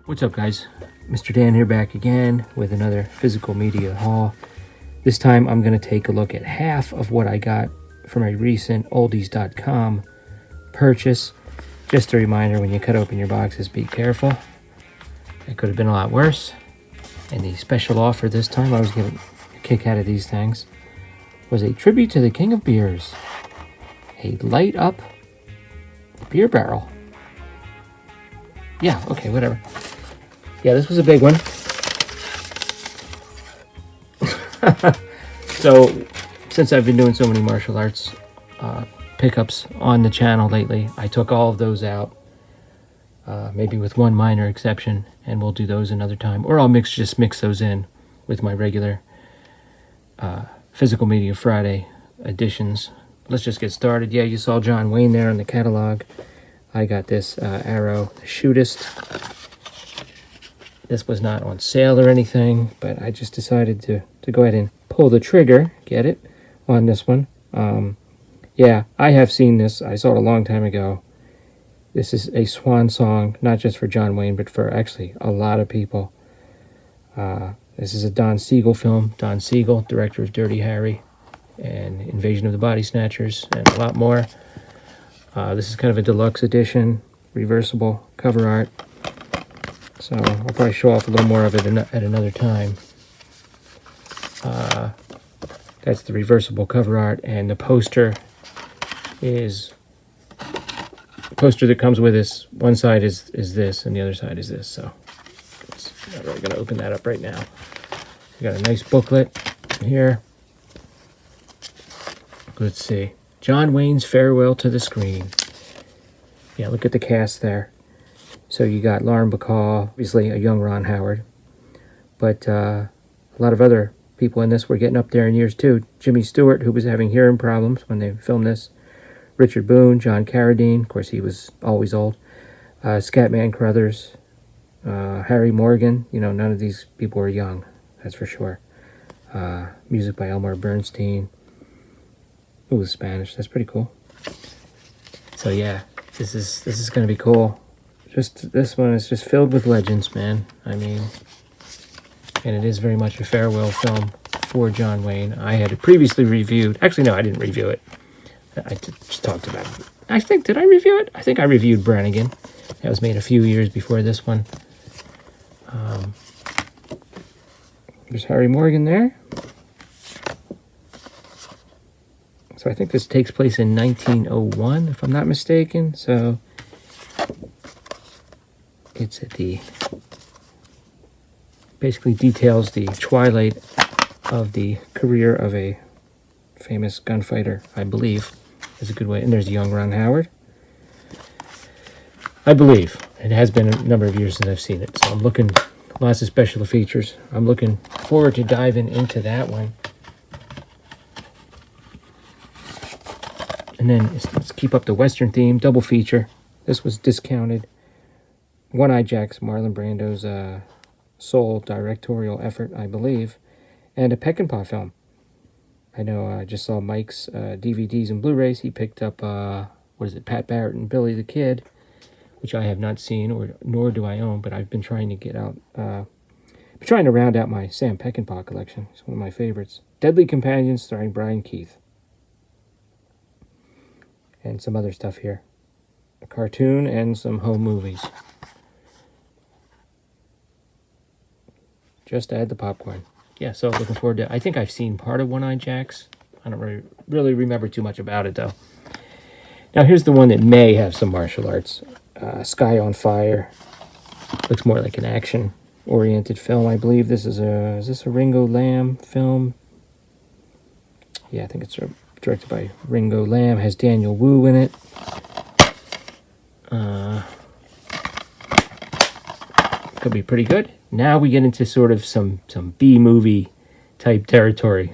What's up, guys? Mr. Dan here, back again with another physical media haul. This time I'm going to take a look at half of what I got from a recent oldies.com purchase. Just a reminder, when you cut open your boxes, be careful. It could have been a lot worse. And the special offer this time, I was getting a kick out of these things, was a tribute to the king of beers. A light up beer barrel. Yeah, okay, whatever. Yeah, this was a big one. So, since I've been doing so many martial arts pickups on the channel lately, I took all of those out, maybe with one minor exception, and we'll do those another time. Or I'll just mix those in with my regular Physical Media Friday editions. Let's just get started. Yeah, you saw John Wayne there in the catalog. I got this Arrow, the Shootist. This was not on sale or anything, but I just decided to go ahead and pull the trigger, get it, on this one. Yeah, I have seen this. I saw it a long time ago. This is a swan song, not just for John Wayne, but for actually a lot of people. This is a Don Siegel film. Don Siegel, director of Dirty Harry and Invasion of the Body Snatchers, and a lot more. This is kind of a deluxe edition, reversible cover art. So I'll probably show off a little more of it at another time. That's the reversible cover art, and the poster is the poster that comes with this. One side is this, and the other side is this. So I'm not really going to open that up right now. We got a nice booklet here. Let's see. John Wayne's Farewell to the Screen. Yeah, look at the cast there. So you got Lauren Bacall, obviously a young Ron Howard, but a lot of other people in this were getting up there in years too. Jimmy Stewart, who was having hearing problems when they filmed this. Richard Boone, John Carradine, of course he was always old. Scatman Crothers, Harry Morgan. You know, none of these people were young, that's for sure. Music by Elmer Bernstein. It was Spanish. That's pretty cool. So yeah, this is going to be cool. Just this one is just filled with legends, man. I mean, and it is very much a farewell film for John Wayne. I had it previously reviewed. Actually, no, I didn't review it. I just talked about it. Did I review it? I think I reviewed Brannigan. That was made a few years before this one. There's Harry Morgan there. So I think this takes place in 1901, if I'm not mistaken. So it's at basically details the twilight of the career of a famous gunfighter, I believe, is a good way. And there's young Ron Howard. I believe. It has been a number of years since I've seen it. So I'm looking, lots of special features. I'm looking forward to diving into that one. And then let's keep up the Western theme, double feature. This was discounted. One-Eye Jack's Marlon Brando's sole directorial effort, I believe, and a Peckinpah film. I know I just saw Mike's DVDs and Blu-rays. He picked up, Pat Barrett and Billy the Kid, which I have not seen, nor do I own, but I've been trying to get out, been trying to round out my Sam Peckinpah collection. It's one of my favorites. Deadly Companions, starring Brian Keith. And some other stuff here. A cartoon and some home movies. Just add the popcorn. Yeah, so looking forward to it. I think I've seen part of One-Eye Jack's. I don't really remember too much about it, though. Now, here's the one that may have some martial arts. Sky on Fire. Looks more like an action-oriented film, I believe. Is this a Ringo Lam film? Yeah, I think it's directed by Ringo Lam. Has Daniel Wu in it. Could be pretty good. Now we get into sort of some B-movie type territory.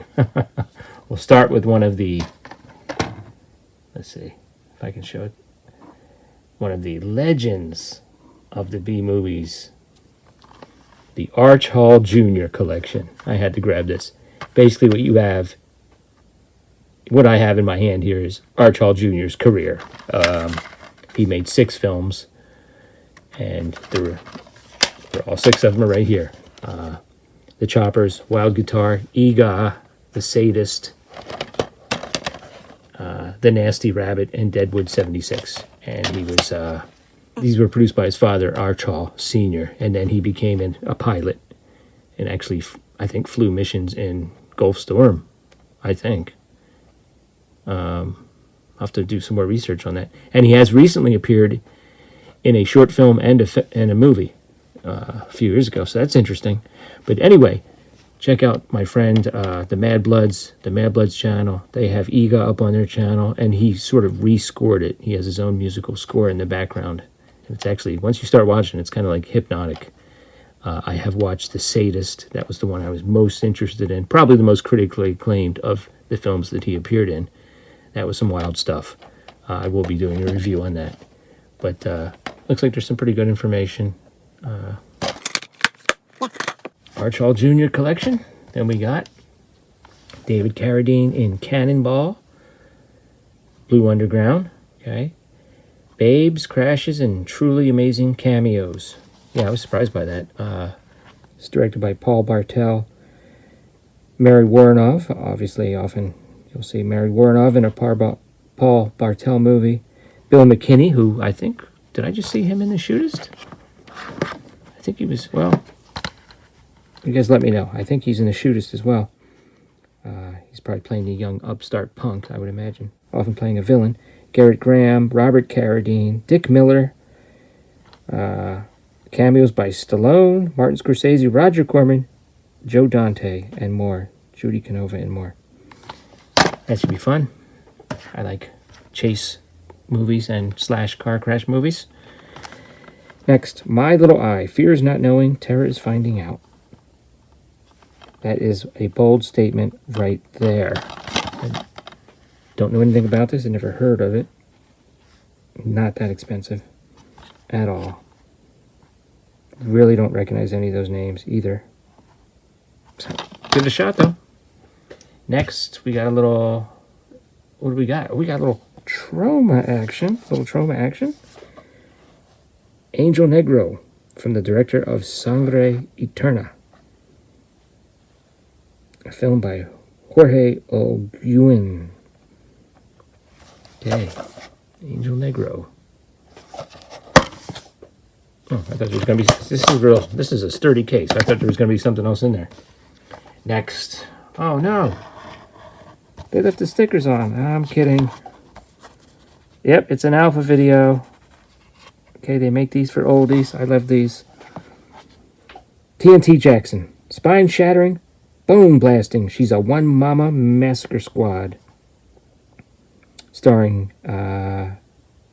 We'll start with one of the, let's see if I can show it, one of the legends of the B-movies, the Arch Hall Jr. collection. I had to grab this. Basically what I have in my hand here is Arch Hall Jr.'s career. He made 6 films, and All 6 of them are right here. The Choppers, Wild Guitar, Ega, The Sadist, The Nasty Rabbit, and Deadwood 76. And he was, these were produced by his father, Archall Sr., and then he became a pilot and actually, I think, flew missions in Gulf Storm, I think. I'll have to do some more research on that. And he has recently appeared in a short film and a movie a few years ago, so that's interesting. But anyway, check out my friend, the Mad Bloods channel. They have Ega up on their channel, and he sort of rescored it. He has his own musical score in the background. It's actually, once you start watching, it's kind of like hypnotic. I have watched The Sadist. That was the one I was most interested in. Probably the most critically acclaimed of the films that he appeared in. That was some wild stuff. I will be doing a review on that. But looks like there's some pretty good information. Archall Jr. collection. Then we got David Carradine in Cannonball. Blue Underground. Okay. Babes, Crashes, and Truly Amazing Cameos. Yeah, I was surprised by that. It's directed by Paul Bartel. Mary Woronov. Obviously, often you'll see Mary Woronov in a Paul Bartel movie. Bill McKinney, who I think, did I just see him in The Shootist? I think he was, well, you guys let me know. I think he's in The Shootist as well. He's probably playing the young upstart punk, I would imagine. Often playing a villain. Garrett Graham, Robert Carradine, Dick Miller. Cameos by Stallone, Martin Scorsese, Roger Corman, Joe Dante, and more. Judy Canova and more. That should be fun. I like chase movies and / car crash movies. Next, My Little Eye. Fear is not knowing, terror is finding out. That is a bold statement right there. I don't know anything about this. I never heard of it. Not that expensive at all. Really don't recognize any of those names either. So, give it a shot though. Next, we got a little... What do we got? We got a little trauma action. Angel Negro, from the director of Sangre Eterna. A film by Jorge Olguin. Okay. Angel Negro. Oh, I thought there was going to be... This is a sturdy case. I thought there was going to be something else in there. Next. Oh, no. They left the stickers on. I'm kidding. Yep, it's an Alpha video. Okay, they make these for oldies. I love these. TNT Jackson. Spine shattering. Bone blasting. She's a one mama massacre squad. Starring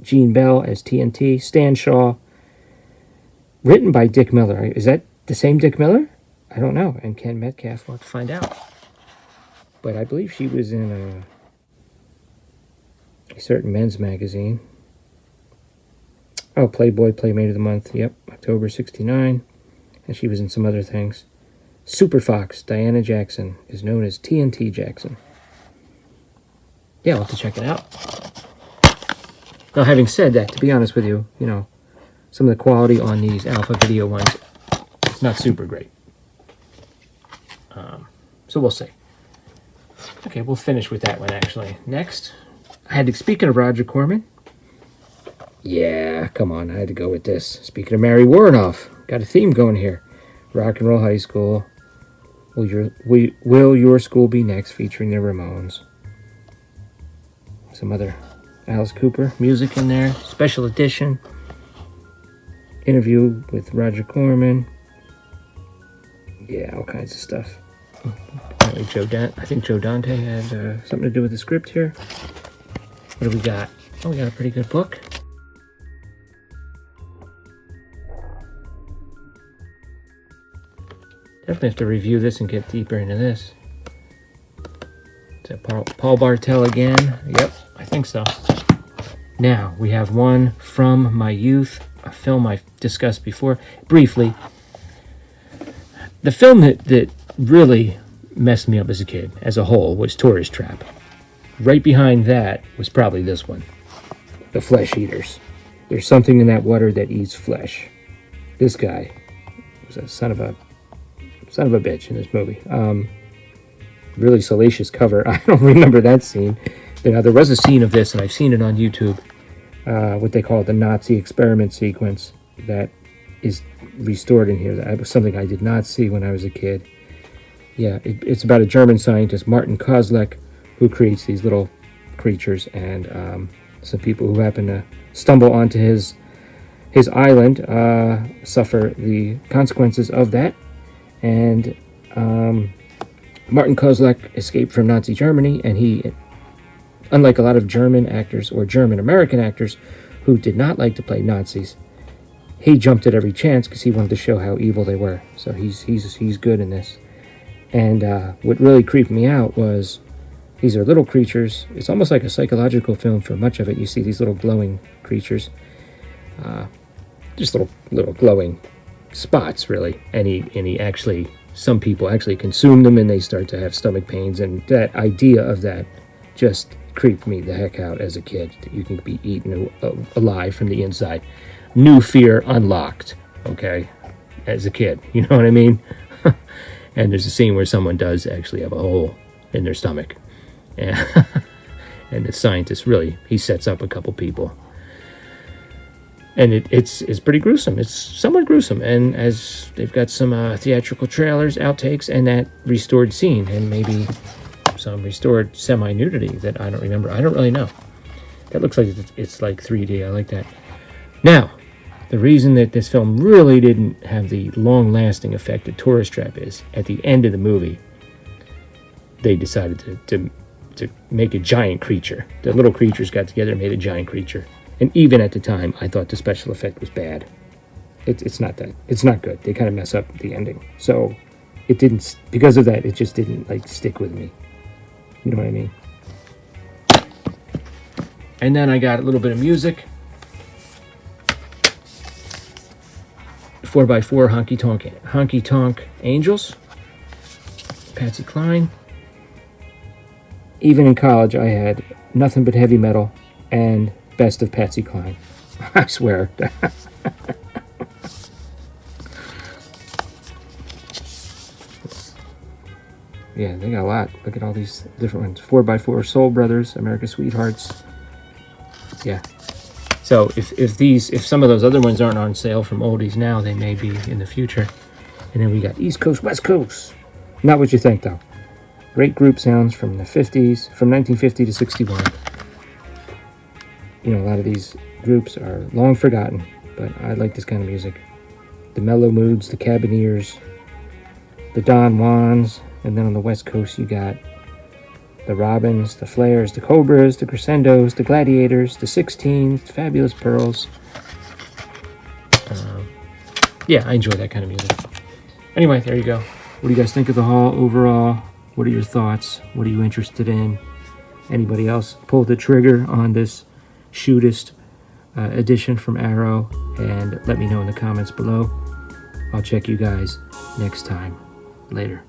Gene Bell as TNT. Stan Shaw. Written by Dick Miller. Is that the same Dick Miller? I don't know. And Ken Metcalf, we'll have to find out. But I believe she was in a certain men's magazine. Oh, Playboy Playmate of the Month. Yep, October 1969. And she was in some other things. Super Fox, Diana Jackson, is known as TNT Jackson. Yeah, I'll have to check it out. Now, having said that, to be honest with you, you know, some of the quality on these Alpha video ones, it's not super great. So we'll see. Okay, we'll finish with that one, actually. Next, speaking of Roger Corman, yeah, come on, I had to go with this. Speaking of Mary Woronov, got a theme going here. Rock and Roll High School. Will Your School Be Next, featuring the Ramones. Some other Alice Cooper music in there. Special edition. Interview with Roger Corman. Yeah, all kinds of stuff. Apparently I think Joe Dante had something to do with the script here. What do we got? Oh, we got a pretty good book. Definitely have to review this and get deeper into this. Is that Paul Bartel again? Yep, I think so. Now, we have one from my youth, a film I've discussed before, briefly. The film that really messed me up as a kid, as a whole, was Tourist Trap. Right behind that was probably this one, The Flesh Eaters. There's something in that water that eats flesh. This guy, was a son of a bitch in this movie. Really salacious cover. I don't remember that scene. There was a scene of this, and I've seen it on YouTube. What they call the Nazi experiment sequence that is restored in here. That was something I did not see when I was a kid. Yeah, it's about a German scientist, Martin Kozlek, who creates these little creatures, and some people who happen to stumble onto his island suffer the consequences of that. And Martin Kozlek escaped from Nazi Germany, and he, unlike a lot of German actors or German American actors who did not like to play Nazis, he jumped at every chance because he wanted to show how evil they were. So he's good in this. And what really creeped me out was these are little creatures. It's almost like a psychological film for much of it. You see these little glowing creatures, just little glowing spots, really. And he actually, some people actually consume them, and they start to have stomach pains. And that idea of that just creeped me the heck out as a kid, that you can be eaten alive from the inside. New fear unlocked, okay, as a kid, you know what I mean? And there's a scene where someone does actually have a hole in their stomach, and the scientist really, he sets up a couple people, and it's pretty gruesome. It's somewhat gruesome, and as they've got some theatrical trailers, outtakes, and that restored scene, and maybe some restored semi-nudity that I don't remember. I don't really know. That looks like it's like 3D. I like that. Now, the reason that this film really didn't have the long-lasting effect that Tourist Trap is, at the end of the movie, they decided to make a giant creature. The little creatures got together and made a giant creature. And even at the time, I thought the special effect was bad. It's not that. It's not good. They kind of mess up the ending. So it didn't, because of that, it just didn't like stick with me. You know what I mean? And then I got a little bit of music. 4x4 Honky Tonk Angels. Patsy Cline. Even in college, I had nothing but heavy metal and best of Patsy Cline. I swear. Yeah, they got a lot. Look at all these different ones. 4x4 Soul Brothers, America's Sweethearts. Yeah. So if some of those other ones aren't on sale from oldies now, they may be in the future. And then we got East Coast, West Coast. Not what you think, though. Great group sounds from the 50s, from 1950 to 61. You know, a lot of these groups are long forgotten, but I like this kind of music. The Mellow Moods, the Cabineers, the Don Juans, and then on the West Coast you got the Robins, the Flares, the Cobras, the Crescendos, the Gladiators, the 16s, the Fabulous Pearls. Yeah, I enjoy that kind of music. Anyway, there you go. What do you guys think of the haul overall? What are your thoughts? What are you interested in? Anybody else pulled the trigger on this shootist edition from Arrow? And let me know in the comments below. I'll check you guys next time. Later.